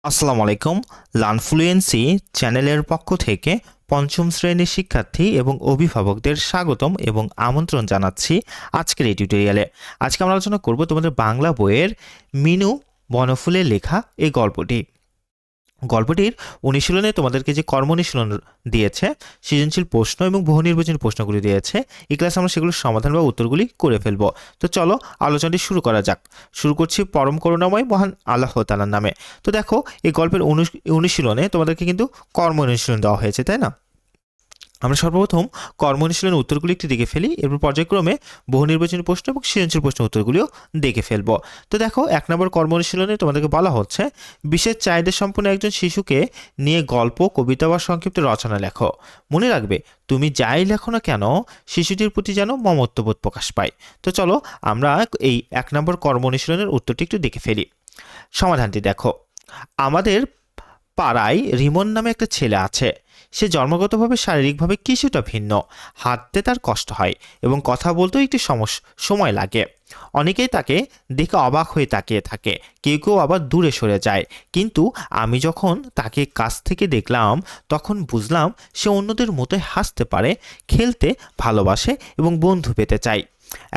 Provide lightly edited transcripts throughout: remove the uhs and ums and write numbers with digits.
আসসালামু আলাইকুম। লার্নফ্লুয়েন্সি চ্যানেলের পক্ষ থেকে পঞ্চম শ্রেণীর শিক্ষার্থী এবং অভিভাবকদের স্বাগতম এবং আমন্ত্রণ জানাচ্ছি আজকের এই টিউটোরিয়ালে। আজকে আমরা আলোচনা করব তোমাদের বাংলা বইয়ের মিনু বনফুলের লেখা এই গল্পটির অনুশীলনে তোমাদেরকে যে কর্ম অনুশীলন দিয়েছে, সৃজনশীল প্রশ্ন এবং বহু নির্বাচনী প্রশ্নগুলি দিয়েছে, এই ক্লাসে আমরা সেগুলোর সমাধান বা উত্তরগুলি করে ফেলবো। তো চলো আলোচনাটি শুরু করা যাক। শুরু করছি পরম করুণাময় মহান আল্লাহ তাআলার নামে। তো দেখো, এই গল্পের অনুশীলনে তোমাদেরকে কিন্তু কর্ম অনুশীলন দেওয়া হয়েছে, তাই না? আমরা সর্বপ্রথম কর্ম অনুশীলনের উত্তরগুলি একটু দেখে ফেলি, এরপর পর্যায়ক্রমে বহু নির্বাচনী প্রশ্ন এবং সৃজনশীল প্রশ্নের উত্তরগুলিও দেখে ফেলবো। তো দেখো, 1 নম্বর কর্ম অনুশীলনে তোমাদেরকে বলা হচ্ছে বিশেষ চাহিদা সম্পন্ন একজন শিশুকে নিয়ে গল্প, কবিতা বা সংক্ষিপ্ত রচনা লেখো। মনে রাখবে, তুমি যাই লেখো না কেন শিশুটির প্রতি যেন মমত্ববোধ প্রকাশ পায়। তো চলো আমরা এই 1 নম্বর কর্ম অনুশীলনের উত্তরটি একটু দেখে ফেলি। সমাধানটি দেখো। আমাদের পাড়ায় রিমন নামে একটা ছেলে আছে। সে জন্মগতভাবে শারীরিকভাবে কিছুটা ভিন্ন। হাঁটতে তার কষ্ট হয় এবং কথা বলতেও একটু সময় লাগে। অনেকেই তাকে দেখে অবাক হয়ে তাকিয়ে থাকে, কেউ কেউ আবার দূরে সরে যায়। কিন্তু আমি যখন তাকে কাছ থেকে দেখলাম তখন বুঝলাম সে অন্যদের মতোই হাসতে পারে, খেলতে ভালোবাসে এবং বন্ধু পেতে চায়।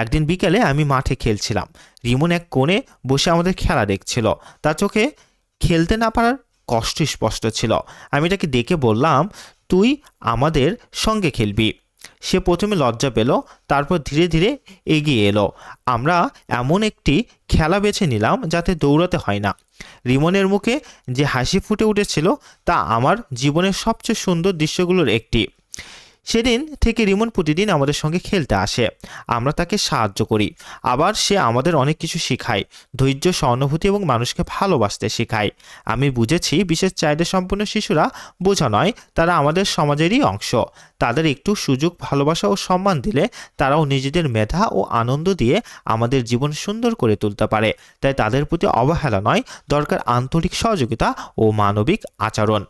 একদিন বিকেলে আমি মাঠে খেলছিলাম। রিমন এক কোণে বসে আমাদের খেলা দেখছিল। তার চোখে খেলতে না পারার কষ্ট স্পষ্ট ছিল। আমি তাকে ডেকে বললাম, তুই আমাদের সঙ্গে খেলবি। সে প্রথমে লজ্জা পেল, তারপর ধীরে ধীরে এগিয়ে এলো। আমরা এমন একটি খেলা বেছে নিলাম যাতে দৌড়াতে হয় না। রিমনের মুখে যে হাসি ফুটে উঠেছিল তা আমার জীবনের সবচেয়ে সুন্দর দৃশ্যগুলোর একটি। সেদিন থেকে রিমন প্রতিদিন আমাদের সঙ্গে খেলতে আসে। আমরা তাকে সাহায্য করি, আবার সে আমাদের অনেক কিছু শেখায়। ধৈর্য, সহানুভূতি এবং মানুষকে ভালোবাসতে শেখায়। আমি বুঝেছি বিশেষ চাহিদা সম্পন্ন শিশুরা বোঝা নয়, তারা আমাদের সমাজেরই অংশ। তাদের একটু সুযোগ, ভালোবাসা ও সম্মান দিলে তারাও নিজেদের মেধা ও আনন্দ দিয়ে আমাদের জীবন সুন্দর করে তুলতে পারে। তাই তাদের প্রতি অবহেলা নয়, দরকার আন্তরিক সহযোগিতা ও মানবিক আচরণ।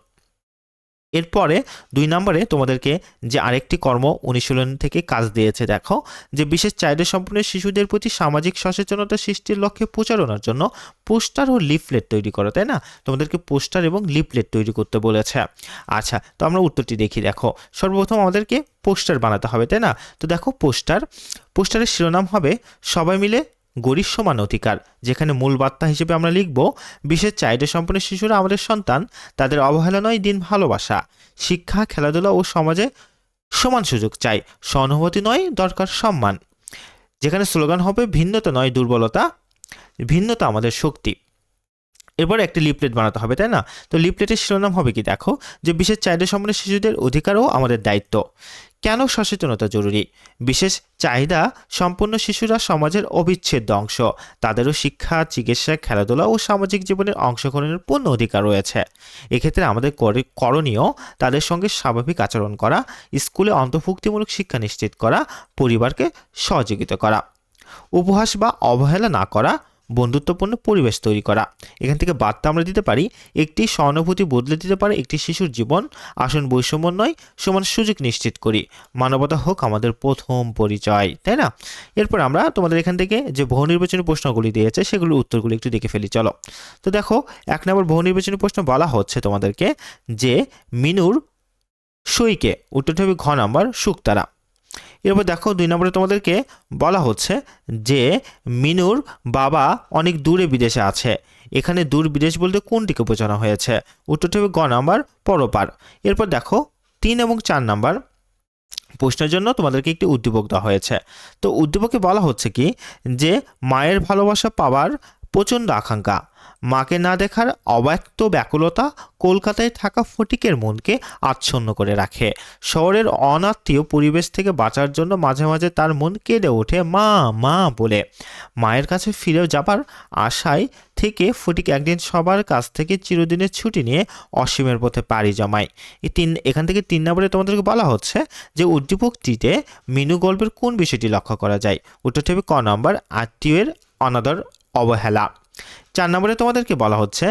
এরপরে 2 নম্বরে তোমাদেরকে যে আরেকটি কর্ম অনুশীলন থেকে কাজ দিয়েছে, দেখো যে বিশেষ চাহিদা সম্পন্ন শিশুদের প্রতি সামাজিক সচেতনতা সৃষ্টির লক্ষ্যে প্রচারণার জন্য পোস্টার ও লিফলেট তৈরি করো, তাই না? তোমাদেরকে পোস্টার এবং লিফলেট তৈরি করতে বলেছে। আচ্ছা, তো আমরা উত্তরটি দেখি। দেখো, সর্বপ্রথম আমাদেরকে পোস্টার বানাতে হবে, তাই না? তো দেখো, পোস্টারের শিরোনাম হবে সবাই মিলে গরিব সমান অধিকার, যেখানে মূল বার্তা হিসেবে আমরা লিখব, বিশেষ চাহিদা সম্পন্ন শিশুরা আমাদের সন্তান, তাদের অবহেলা নয়, দিন ভালোবাসা। শিক্ষা, খেলাধুলা ও সমাজে সমান সুযোগ চাই, সহানুভূতি নয়, দরকার সম্মান। যেখানে স্লোগান হবে ভিন্নতা নয় দুর্বলতা, ভিন্নতা আমাদের শক্তি। এরপর একটি লিফলেট বানাতে হবে, তাই না? তো লিফলেটের শিরোনাম হবে কি, দেখো যে বিশেষ চাহিদা সম্পন্ন শিশুদের অধিকারও আমাদের দায়িত্ব। কেন সচেতনতা জরুরি? বিশেষ চাহিদা সম্পন্ন শিশুরা সমাজের অবিচ্ছেদ্য অংশ। তাদেরও শিক্ষা, চিকিৎসা, খেলাধুলা ও সামাজিক জীবনের অংশগ্রহণের পূর্ণ অধিকার রয়েছে। এক্ষেত্রে আমাদের করণীয় তাদের সঙ্গে স্বাভাবিক আচরণ করা, স্কুলে অন্তর্ভুক্তিমূলক শিক্ষা নিশ্চিত করা, পরিবারকে সহযোগিতা করা, উপহাস বা অবহেলা না করা, বন্ধুত্বপূর্ণ পরিবেশ তৈরি করা। এখান থেকে বার্তা আমরা দিতে পারি, একটি সহানুভূতি বদলে দিতে পারে একটি শিশুর জীবন। আসুন বৈষম্য নয়, সমান সুযোগ নিশ্চিত করি। মানবতা হোক আমাদের প্রথম পরিচয়, তাই না? এরপর আমরা তোমাদের এখান থেকে যে বহু নির্বাচনী প্রশ্নগুলি দিয়েছে সেগুলোর উত্তরগুলি একটু দেখে ফেলি, চলো। তো দেখো, 1 নম্বর বহু নির্বাচনী প্রশ্ন বলা হচ্ছে তোমাদেরকে যে মিনুর সইকে, উত্তরটি হবে ঘ নম্বর শুকতারা। এরপর দেখো, 2 নম্বরে তোমাদেরকে বলা হচ্ছে যে মিনুর বাবা অনেক দূরে বিদেশে আছে। এখানে দূর বিদেশ বলতে কোনটিকে বোঝানো হয়েছে? উত্তরটি হবে গ নম্বর পরপার। এরপর দেখো, 3 এবং 4 নম্বর প্রশ্নের জন্য তোমাদেরকে একটি উদ্দীপক দেওয়া হয়েছে। তো উদ্দীপকে বলা হচ্ছে কি যে মায়ের ভালোবাসা পাওয়ার প্রচণ্ড আকাঙ্ক্ষা, মাকে না দেখার অব্যক্ত ব্যাকুলতা কলকাতায় থাকা ফটিকের মনকে আচ্ছন্ন করে রাখে। শহরের অনাত্মীয় পরিবেশ থেকে বাঁচার জন্য মাঝে মাঝে তার মন কেঁদে ওঠে মা মা বলে। মায়ের কাছে ফিরে যাবার আশায় থেকে ফটিক একদিন সবার কাছ থেকে চিরদিনের ছুটি নিয়ে অসীমের পথে পাড়ি জমায়। এখান থেকে 3 নম্বরে তোমাদেরকে বলা হচ্ছে যে উদ্দীপকটিতে মিনু গল্পের কোন বিষয়টি লক্ষ্য করা যায়? উত্তরটি হবে ক নম্বর আত্মীয়ের অনাদর, অবহেলা। 4 নম্বরে তোমাদেরকে বলা হচ্ছে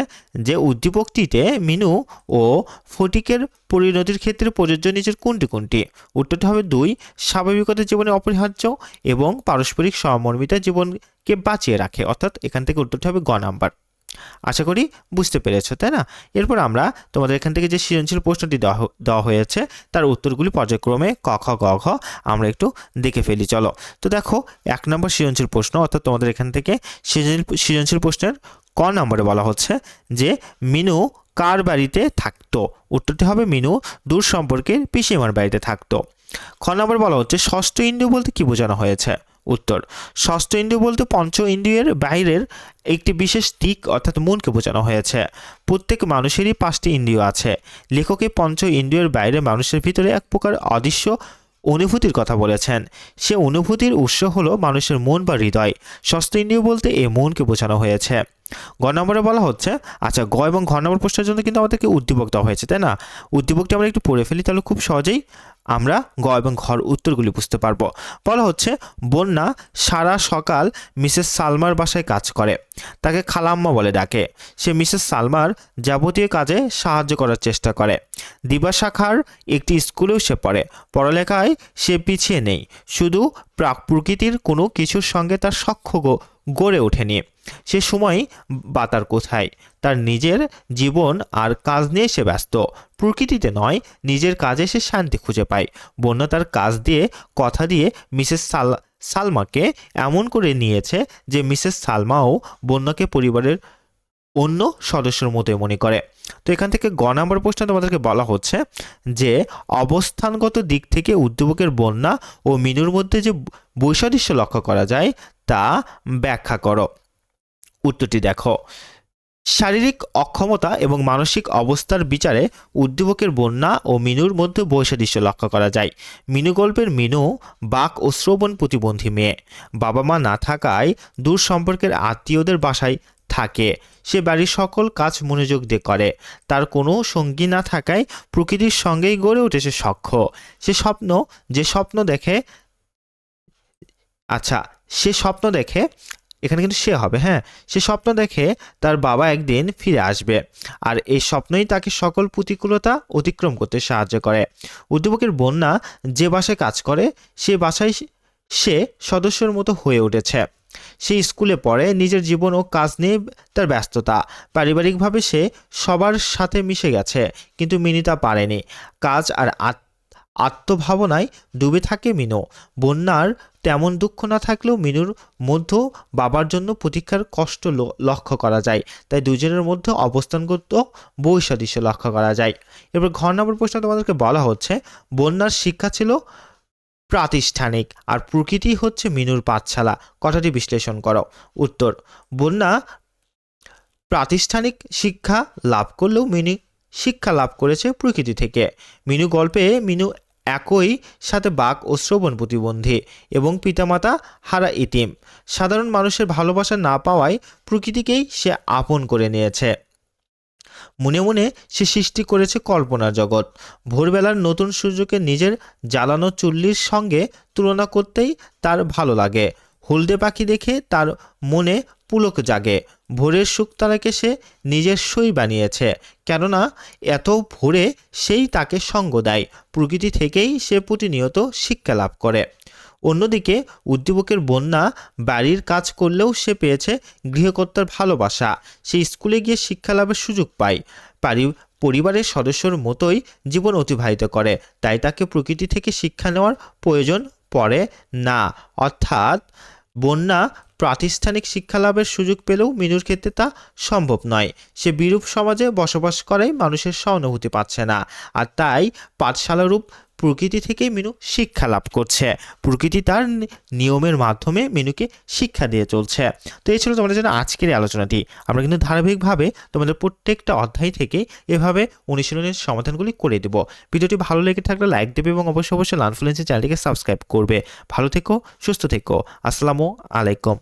যে উদ্দীপকটিতে মিনু ও ফটিকের পরিণতির ক্ষেত্রে প্রযোজ্য নিচের কোনটি কোনটি? উত্তরটি হবে 2, স্বাভাবিকতা জীবনে অপরিহার্য এবং পারস্পরিক সহমর্মিতা জীবনকে বাঁচিয়ে রাখে। অর্থাৎ এখান থেকে উত্তরটি হবে গ নাম্বার। আশা করি বুঝতে পেরেছো, তাই না? এরপর আমরা তোমাদের এখান থেকে যে সৃজনশীল প্রশ্নটি দেওয়া হয়েছে তার উত্তরগুলি পর্যায়ক্রমে ক খ গ ঘ আমরা একটু দেখে ফেলি। চলো, তো দেখো 1 নম্বর সৃজনশীল প্রশ্ন, অর্থাৎ তোমাদের এখান থেকে সৃজনশীল প্রশ্নের ক নম্বরে বলা হচ্ছে যে মিনু কার বাড়িতে থাকতো। উত্তরটি হবে মিনু দূর সম্পর্কের পিসিমার বাড়িতে থাকতো। খ নম্বর বলা হচ্ছে ষষ্ঠ ইন্দ্রিয় বলতে কি বোঝানো হয়েছে। উত্তর, ষষ্ঠ ইন্দ্রিয় বলতে পঞ্চ ইন্দ্রিয়ের বাইরের একটি বিশেষ দিক অর্থাৎ মনকে বোঝানো হয়েছে। প্রত্যেক মানুষেরই 5টি ইন্দ্রিয় আছে। লেখক এই পঞ্চ ইন্দ্রিয়ের বাইরে মানুষের ভিতরে এক প্রকার অদৃশ্য অনুভূতির কথা বলেছেন। সে অনুভূতির উৎস হলো মানুষের মন বা হৃদয়। ষষ্ঠ ইন্দ্রিয় বলতে এই মনকে বোঝানো হয়েছে। গ নম্বরে বলা হচ্ছে, আচ্ছা, গ এবং ঘ নম্বর প্রশ্নের জন্য কিন্তু আমাদেরকে উদ্দীপক দেওয়া হয়েছে, তাই না? উদ্দীপকটি আমরা একটু পড়ে ফেলি, তাহলে খুব সহজেই আমরা গ এবং ঘর উত্তরগুলি বুঝতে পারবো। বলা হচ্ছে বন্যা সারা সকাল মিসেস সালমার বাসায় কাজ করে, তাকে খালাম্মা বলে ডাকে। সে মিসেস সালমার যাবতীয় কাজে সাহায্য করার চেষ্টা করে। দিবা শাখার একটি স্কুলেও সে পড়ে। পড়ালেখায় সে পিছিয়ে নেই, শুধু প্রকৃতির কোনো কিছুর সঙ্গে তার সখ্য গড়ে ওঠেনি। সে সময় বাতার কোথায়, তার নিজের জীবন আর কাজ নিয়ে সে ব্যস্ত, প্রকৃতিতে নয়, নিজের কাজে সে শান্তি খুঁজে পায়। বন্যা তার কাজ দিয়ে কথা দিয়ে মিসেস সালমাকে এমন করে নিয়েছে যে মিসেস সালমাও বন্যাকে পরিবারের অন্য সদস্যের মতো মনে করে। তো এখান থেকে গ নম্বর প্রশ্নে তোমাদেরকে বলা হচ্ছে যে অবস্থানগত দিক থেকে উদ্দীপকের বন্যা ও মিনুর মধ্যে যে বৈসাদৃশ্য লক্ষ্য করা যায় তা ব্যাখ্যা করো। উত্তরটি দেখো, শারীরিক অক্ষমতা এবং মানসিক অবস্থার বিচারে উদ্দীপকের বন্যা ও মিনুর মধ্যে বৈসাদৃশ্য লক্ষ্য করা যায়। মিনু গল্পের মিনু বাক ও শ্রবণ প্রতিবন্ধী মেয়ে। বাবা মা না থাকায় দূর সম্পর্কের আত্মীয়দের বাসায় থাকে। সে বাড়ির সকল কাজ মনোযোগ দিয়ে করে। তার কোনো সঙ্গী না থাকায় প্রকৃতির সঙ্গেই গড়ে উঠেছে সখ্য। সে স্বপ্ন দেখে, আচ্ছা, সে স্বপ্ন দেখে, এখানে কিন্তু সে হবে, হ্যাঁ, সে স্বপ্ন দেখে তার বাবা একদিন ফিরে আসবে, আর এই স্বপ্নই তাকে সকল প্রতিকূলতা অতিক্রম করতে সাহায্য করে। উদ্দীপকের বন্যা যে বাসায় কাজ করে সে বাসায় সে সদস্যর মতো হয়ে উঠেছে। সে স্কুলে পড়ে, নিজের জীবন ও কাজ নিয়ে তার ব্যস্ততা। পারিবারিকভাবে সে সবার সাথে মিশে গেছে, কিন্তু মিনি তা পারেনি। কাজ আর আত্মভাবনায় ডুবে থাকে মিনু। বন্যার তেমন দুঃখ না থাকলেও মিনুর মধ্যে বাবার জন্য প্রতীক্ষার কষ্ট লক্ষ্য করা যায়। তাই দুজনের মধ্যে অবস্থানগত বৈসাদৃশ্য লক্ষ্য করা যায়। এবার ঘ নম্বর প্রশ্ন তোমাদেরকে বলা হচ্ছে বন্যার শিক্ষা ছিল প্রাতিষ্ঠানিক আর প্রকৃতি হচ্ছে মিনুর পাঠশালা। কথাটি বিশ্লেষণ করো। উত্তর, বন্যা প্রাতিষ্ঠানিক শিক্ষা লাভ করলেও মিনু শিক্ষা লাভ করেছে প্রকৃতি থেকে। মিনু গল্পে মিনু একই সাথে বাক ও শ্রবণ প্রতিবন্ধী এবং পিতামাতা হারা ইতিম। সাধারণ মানুষের ভালোবাসা না পাওয়ায় প্রকৃতিকেই সে আপন করে নিয়েছে। মনে মনে সে সৃষ্টি করেছে কল্পনার জগৎ। ভোরবেলার নতুন সূর্যকে নিজের জ্বালানো চুল্লির সঙ্গে তুলনা করতেই তার ভালো লাগে। হলদে পাখি দেখে তার মনে পুলক জাগে। ভোরের শুকতারাকে সে নিজের সই বানিয়েছে, কেননা এত ভোরে সেই তাকে সঙ্গ দেয়। প্রকৃতি থেকেই সে প্রতিনিয়ত শিক্ষা লাভ করে। অন্যদিকে উদ্দীপকের বন্যা বাড়ির কাজ করলেও সে পেয়েছে গৃহকর্তার ভালোবাসা। সে স্কুলে গিয়ে শিক্ষা লাভের সুযোগ পায়। পরিবারের সদস্যর মতোই জীবন অতিবাহিত করে, তাই তাকে প্রকৃতি থেকে শিক্ষা নেওয়ার প্রয়োজন পড়ে না। অর্থাৎ বন্যা প্রাতিষ্ঠানিক শিক্ষা লাভের সুযোগ পেলেও মিনুর ক্ষেত্রে তা সম্ভব নয়। সে বিরূপ সমাজে বসবাস করায় মানুষের সহানুভূতি পাচ্ছে না, আর তাই পাঠশালারূপ প্রকৃতি থেকেই মিনু শিক্ষা লাভ করছে। প্রকৃতি তার নিয়মের মাধ্যমে মিনুকে শিক্ষা দিয়ে চলছে। তো এই ছিল তোমাদের জন্য আজকের এই আলোচনাটি। আমরা কিন্তু ধারাবাহিকভাবে তোমাদের প্রত্যেকটা অধ্যায় থেকে এভাবে অনুশীলনের সমাধানগুলি করে দেব। ভিডিওটি ভালো লেগে থাকলে লাইক দেবে এবং অবশ্যই লার্ন ফ্লুয়েন্সি চ্যানেলটিকে সাবস্ক্রাইব করবে। ভালো থেকো, সুস্থ থেকো। আসসালামু আলাইকুম।